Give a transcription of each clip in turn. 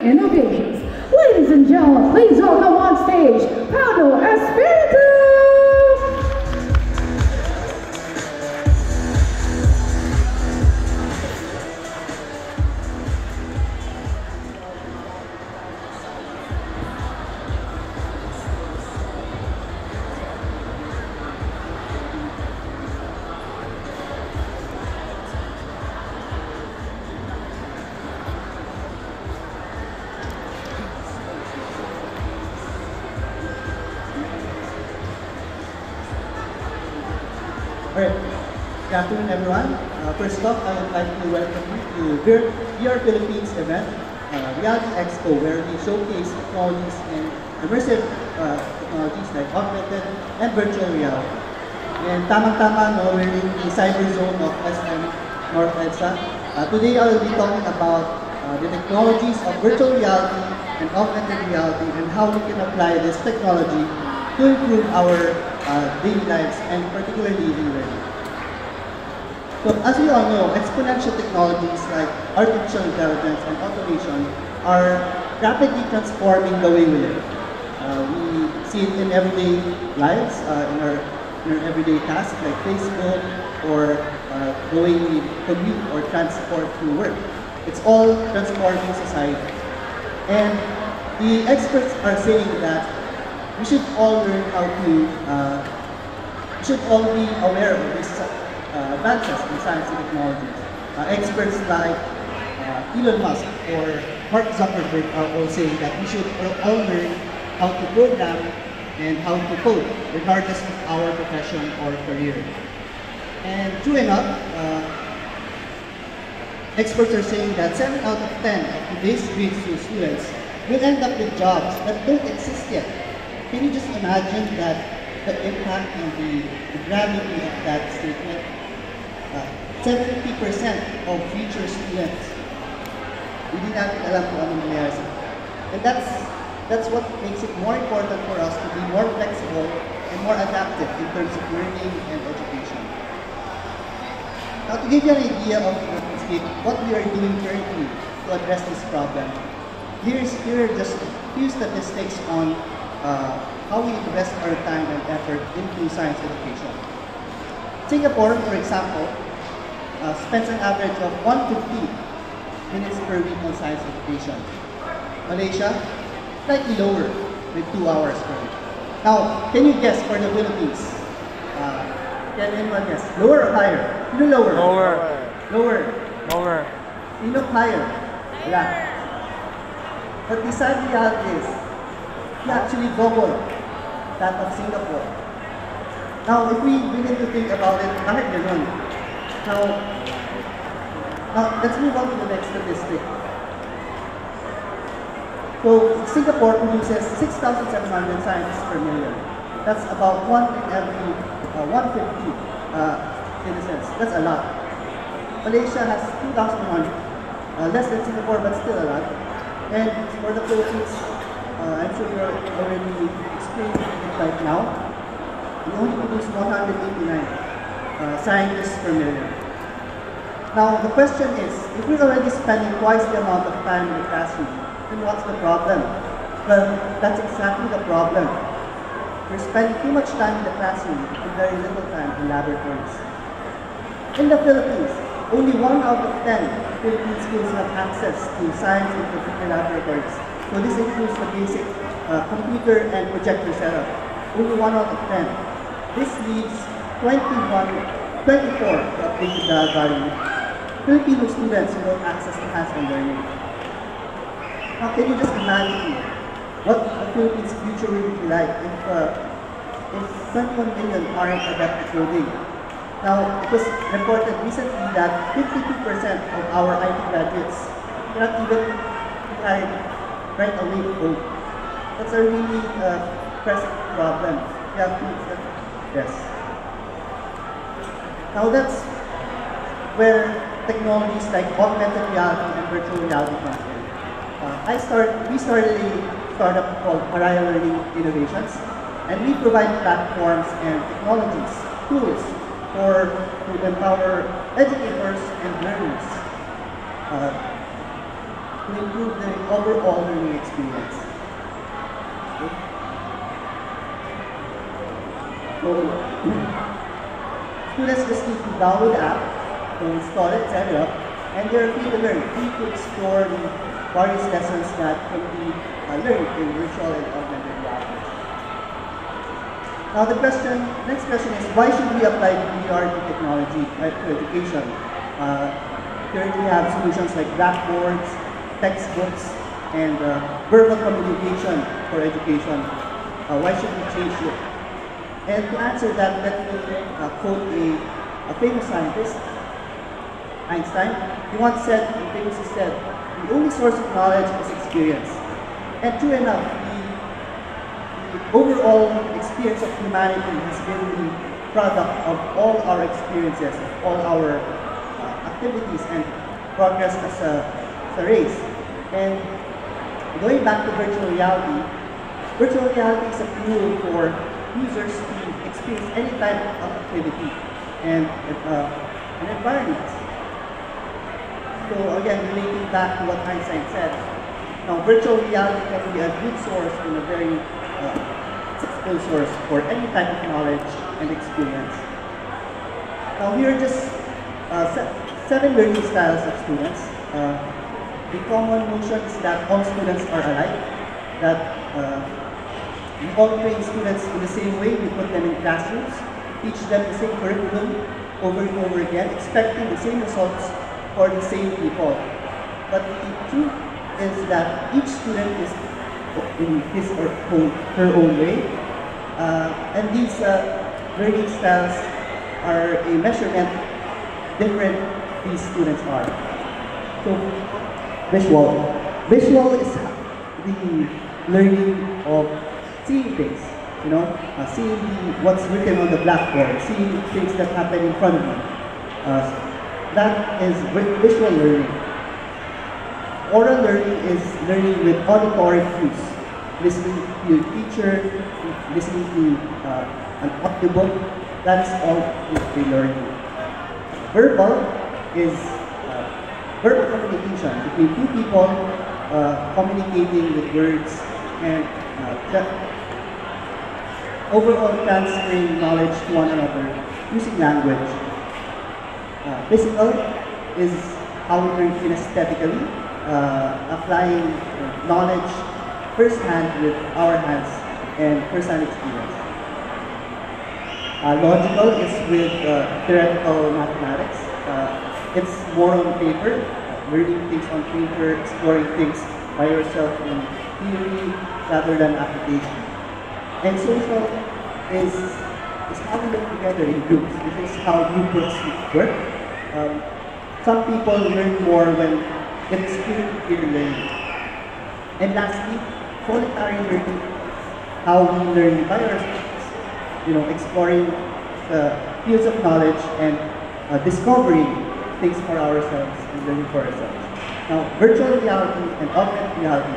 Innovations. Ladies and gentlemen, please welcome on stage, Pablo Espiritu! Alright, good afternoon everyone. First off, I would like to welcome you to VR Philippines event, Reality Expo, where we showcase technologies and immersive technologies like augmented and virtual reality. And tamang-tama, no, we're in the cyber zone of SM North EDSA. Today I will be talking about the technologies of virtual reality and augmented reality and how we can apply this technology to improve our daily lives and particularly in learning. So as we all know, exponential technologies like artificial intelligence and automation are rapidly transforming the way we live. We see it in everyday lives, in our everyday tasks like Facebook or the way we commute or transport to work. It's all transforming society. And the experts are saying that we should all learn how to, we should all be aware of these advances in science and technology. Experts like Elon Musk or Mark Zuckerberg are all saying that we should all learn how to program and how to code, regardless of our profession or career. And true enough, experts are saying that 7 out of 10 of today's grade school students will end up with jobs that don't exist yet. Can you just imagine that the impact and the gravity of that statement? 70% of future students, hindi natin alam kung anong mangyayari sa kanila. And that's what makes it more important for us to be more flexible and more adaptive in terms of learning and education. Now, to give you an idea of what we are doing currently to address this problem, here are just a few statistics on how we invest our time and effort into science education. Singapore, for example, spends an average of 150 minutes per week on science education. Malaysia, slightly lower, with 2 hours per week. Now, can you guess for the Philippines? Can anyone guess? Lower or higher? Sino lower? Lower. Lower. Lower. Sino higher? Wala. But the sad reality is, we actually doubled that of Singapore. Now, if we begin to think about it, bakit ganun? Now, let's move on to the next statistic. So, Singapore produces 6,700 scientists per million. That's about 1 in every 150 citizens. That's a lot. Malaysia has 2,100, less than Singapore, but still a lot. And for the Philippines, I'm sure you're already experiencing it right now. We only produce 189 scientists per million. Now, the question is, if we're already spending twice the amount of time in the classroom, then what's the problem? Well, that's exactly the problem. We're spending too much time in the classroom and very little time in laboratories. In the Philippines, only 1 out of 10 Philippine schools have access to science and computer laboratories. So this includes the basic computer and projector setup. Only 1 out of 10. This leaves 24 to update the value. Filipino students who don't access to hands-on learning. Now, can you just imagine what the Philippines' future will be like if 21 million aren't adept at coding? Now, it was reported recently that 52% of our IT graduates cannot even right away code. That's a really pressing problem. Yeah, yes. Now that's where technologies like augmented reality and virtual reality come in. We started a startup called Mariah Learning Innovations, and we provide platforms and technologies, tools to empower educators and learners. to improve the overall learning experience. So, students just need to download the app, to install it, set it up, and they're free to learn, free to explore the various lessons that can be learned in virtual and augmented reality. Now the next question is, why should we apply VR technology to education? Currently we have solutions like blackboards, textbooks, and verbal communication for education. Why should we change it? And to answer that, let me quote a famous scientist, Einstein. He once said, famously said, the only source of knowledge is experience. And true enough, the overall experience of humanity has been the product of all our experiences, all our activities and progress as a race. And going back to virtual reality is a tool for users to experience any type of activity and an environment. So again, relating back to what Einstein said, now virtual reality can be a good source and a very useful source for any type of knowledge and experience. Now here are just 7 learning styles of students. The common notion is that all students are alike, that we all train students in the same way. We put them in classrooms, teach them the same curriculum over and over again, expecting the same results for the same people. But the truth is that each student is in his or her own way. And these learning styles are a measurement different these students are. So, visual is the learning of seeing things, seeing what's written on the blackboard, seeing things that happen in front of you. That is visual learning. Oral learning is learning with auditory cues, listening to your teacher, listening to an audiobook. That is all the learning. Verbal is verbal communication between two people communicating with words and overall transferring knowledge to one another using language. Physical is how we learn kinesthetically, applying knowledge firsthand with our hands and first-hand experience. Logical is with theoretical mathematics. It's more on paper, learning things on paper, exploring things by yourself in theory rather than application. And social is how we work together in groups. This is how groups work. Some people learn more when it's peer-to-peer learning. And lastly, solitary learning, how we learn by ourselves, exploring fields of knowledge and discovering things for ourselves and learning for ourselves. Now, virtual reality and augmented reality,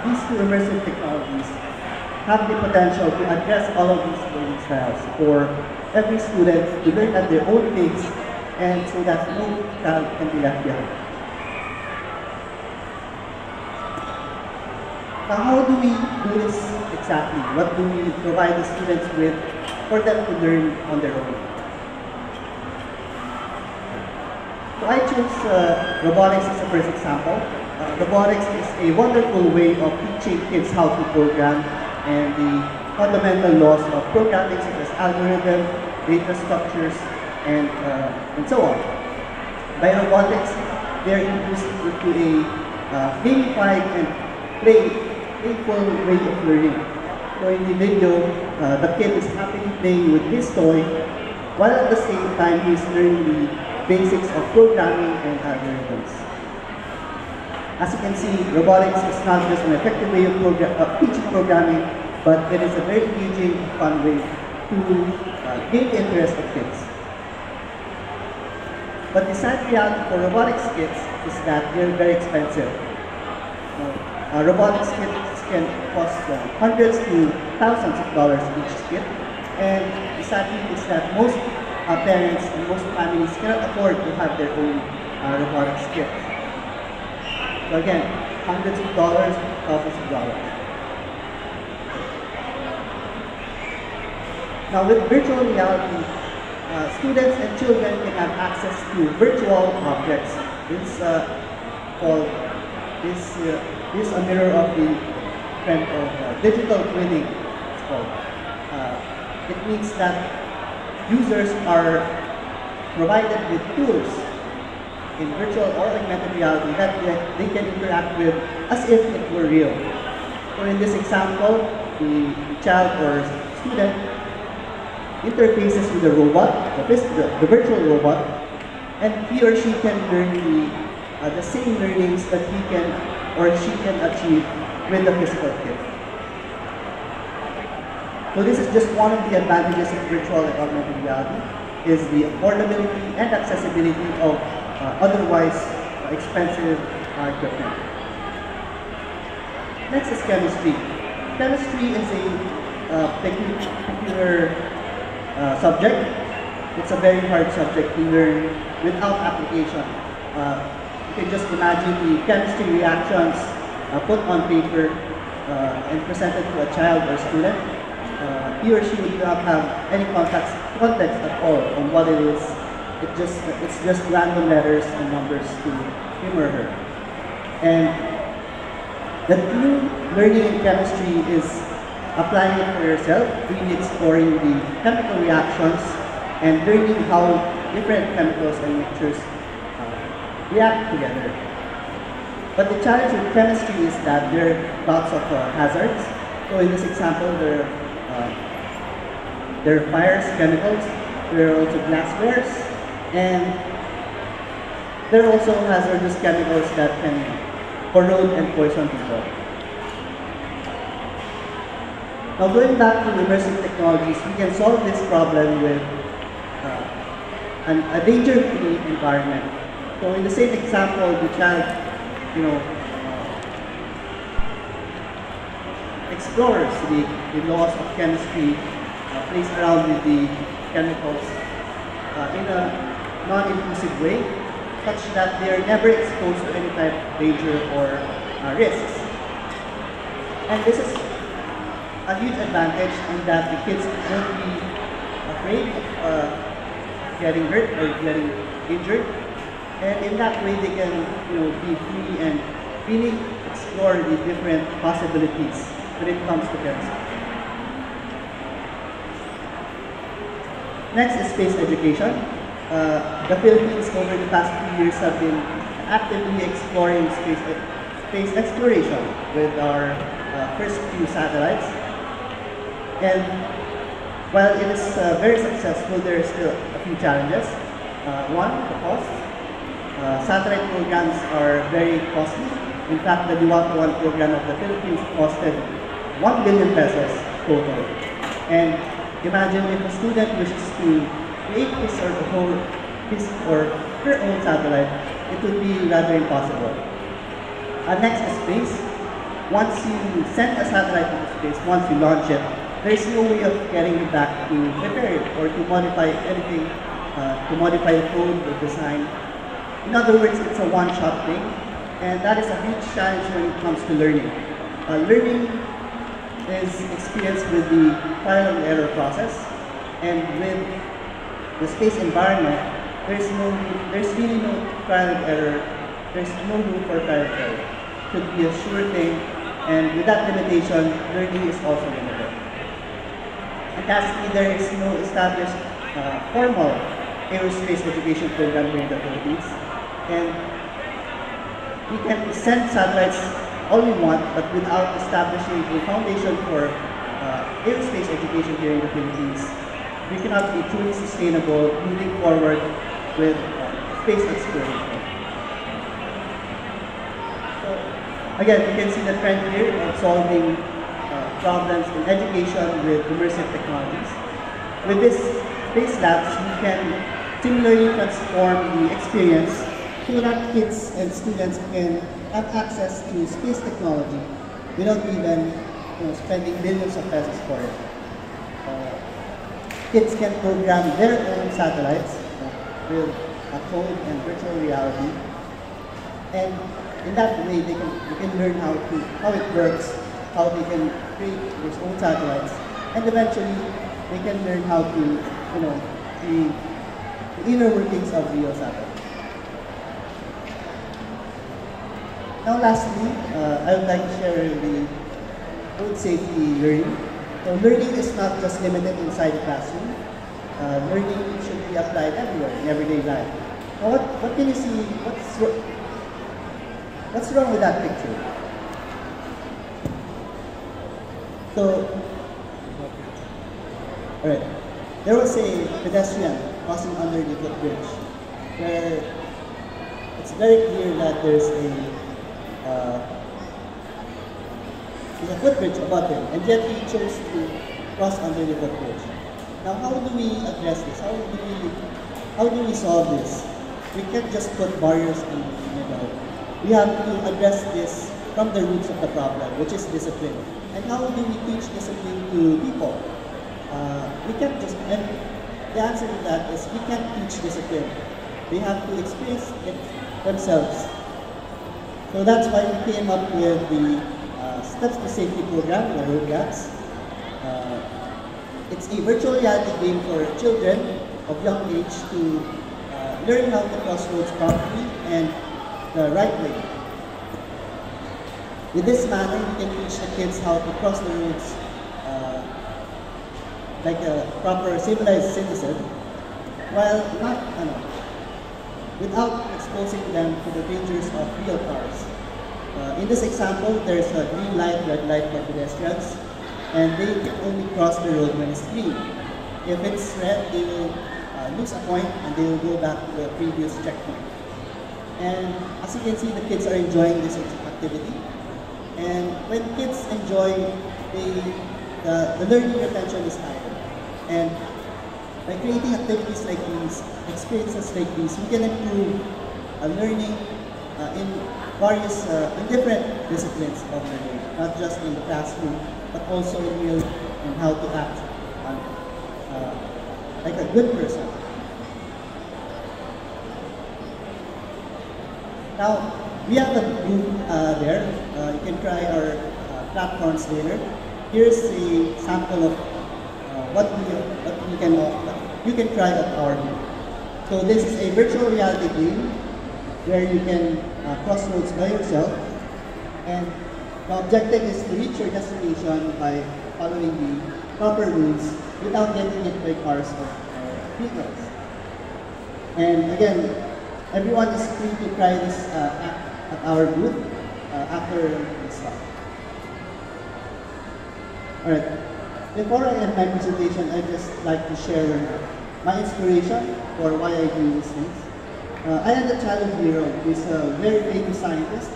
these two immersive technologies have the potential to address all of these learning styles for every student to learn at their own pace and so that no child can be left behind. Now, how do we do this exactly? What do we provide the students with for them to learn on their own? So I chose robotics as a first example. Robotics is a wonderful way of teaching kids how to program and the fundamental laws of programming such as algorithm, data structures, and so on. By robotics, they are introduced into a gamified and playful way of learning. So in the video, the kid is happily playing with his toy, while at the same time he is learning the basics of programming and algorithms. As you can see, robotics is not just an effective way of teaching programming, but it is a very engaging, fun way to gain the interest of kids. But the sad reality for robotics kits is that they're very expensive. Robotics kits can cost hundreds to thousands of dollars each kit, and the sad thing is that most parents and most families cannot afford to have their own robotics kit. So again, hundreds of dollars, thousands of dollars. Now with virtual reality, students and children can have access to virtual objects. This called this a mirror of the trend of digital twinning. It's called. It means that users are provided with tools in virtual or augmented reality that they can interact with as if it were real. So in this example, the child or student interfaces with the robot, the virtual robot, and he or she can learn the same learnings that he can or she can achieve with the physical kit. So this is just one of the advantages of virtual and augmented reality, is the affordability and accessibility of otherwise expensive equipment. Next is chemistry. Chemistry is a peculiar subject. It's a very hard subject to learn without application. You can just imagine the chemistry reactions put on paper and presented to a child or student. He or she would not have any context at all on what it is. It's just random letters and numbers to him or her. And the true learning in chemistry is applying it for yourself, really exploring the chemical reactions and learning how different chemicals and mixtures react together. But the challenge with chemistry is that there are lots of hazards. So in this example, there are fires, chemicals, there are also glasswares, and there are also hazardous chemicals that can corrode and poison people. Now going back to immersive technologies, we can solve this problem with a danger-free environment. So in the same example, the child, explores the laws of chemistry, plays around with the chemicals in a non-intrusive way, such that they are never exposed to any type of danger or risks. And this is a huge advantage in that the kids won't be afraid of getting hurt or getting injured. And in that way, they can be free and really explore the different possibilities when it comes to chemistry. Next is space education. The Philippines over the past few years have been actively exploring space exploration with our first few satellites. And while it is very successful, there are still a few challenges. One, the cost. Satellite programs are very costly. In fact, the Diwata 1 program of the Philippines costed 1 billion pesos total. And imagine if a student wishes to create his or her own satellite, it would be rather impossible. Next is space. Once you send a satellite into space, once you launch it, there is no way of getting it back to repair it or to modify anything, to modify the code or design. In other words, it's a one-shot thing, and that is a huge challenge when it comes to learning. Learning is experienced with the trial and error process, and with the space environment, there's really no trial and error. There's no room for trial and error. It should be a sure thing, and with that limitation, learning is also limited. And lastly, there is no established formal aerospace education program here in the Philippines. And we can send satellites all we want, but without establishing a foundation for aerospace education here in the Philippines, we cannot be truly sustainable moving forward with space exploration. So, again, you can see the trend here of solving problems in education with immersive technologies. With this space labs, we can similarly transform the experience so that kids and students can have access to space technology without even spending millions of pesos for it. Kids can program their own satellites with a code and virtual reality, and in that way, they can learn how it works, how they can create their own satellites, and eventually they can learn how to, the inner workings of real satellites. Now, lastly, I would like to share the road safety learning. So, learning is not just limited inside the classroom. Learning should be applied everywhere in everyday life. Now, what can you see? What's wrong with that picture? So, alright, there was a pedestrian crossing under the footbridge where it's very clear that there's a footbridge above him, and yet he chose to cross under the footbridge. Now, how do we address this? How do we solve this? We can't just put barriers in the middle. We have to address this from the roots of the problem, which is discipline. And how do we teach discipline to people? We can't just, and the answer to that is we can't teach discipline. They have to experience it themselves. So that's why we came up with the Steps to Safety program, the Roadgaps. It's a virtual reality game for children of young age to learn how to cross roads properly and the right way. With this manner, we can teach the kids how to cross the roads like a proper civilized citizen, while without exposing them to the dangers of real cars. In this example, there's a green light, red light for pedestrians, and they can only cross the road when it's green. If it's red, they will lose a point and they will go back to the previous checkpoint. And as you can see, the kids are enjoying this activity. And when kids enjoy, the learning retention is higher. And by creating activities like these, experiences like these, we can improve learning in various, in different disciplines of learning, not just in the classroom, but also in real and how to act like a good person. Now, we have a group there. You can try our platforms later. Here's a sample of what you can try at our group. So this is a virtual reality game where you can cross roads by yourself, and the objective is to reach your destination by following the proper routes without getting hit by cars or vehicles. And again, everyone is free to try this at our booth after this talk. Alright, before I end my presentation, I'd just like to share my inspiration for why I do these things. I had a child hero. He's a very famous scientist.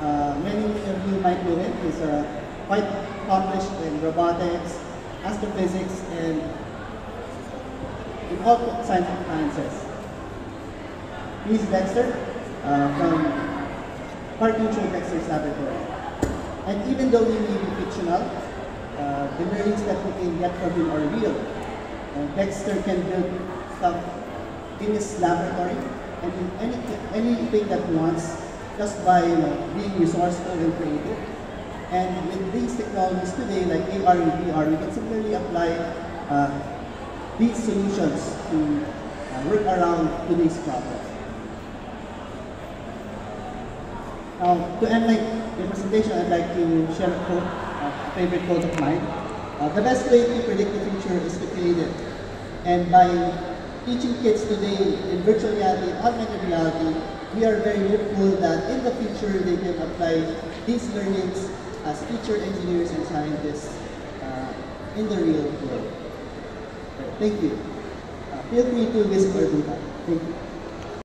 Many of you might know him. He's quite accomplished in robotics, astrophysics, and in all scientific sciences. He's Dexter from Cartoon Show Dexter's Laboratory. And even though he may be fictional, the learnings that we can get from him are real. Dexter can build stuff in his laboratory and in anything that he wants, just by being resourceful and creative. And with these technologies today, like AR and VR, we can simply apply these solutions to work around today's problems. Now, to end my presentation, I'd like to share a quote, a favorite quote of mine. The best way to predict the future is to create it. And by teaching kids today in virtual reality and augmented reality, we are very hopeful that in the future they can apply these learnings as future engineers and scientists in the real world. Thank you. Feel free to visit our booth. Thank you.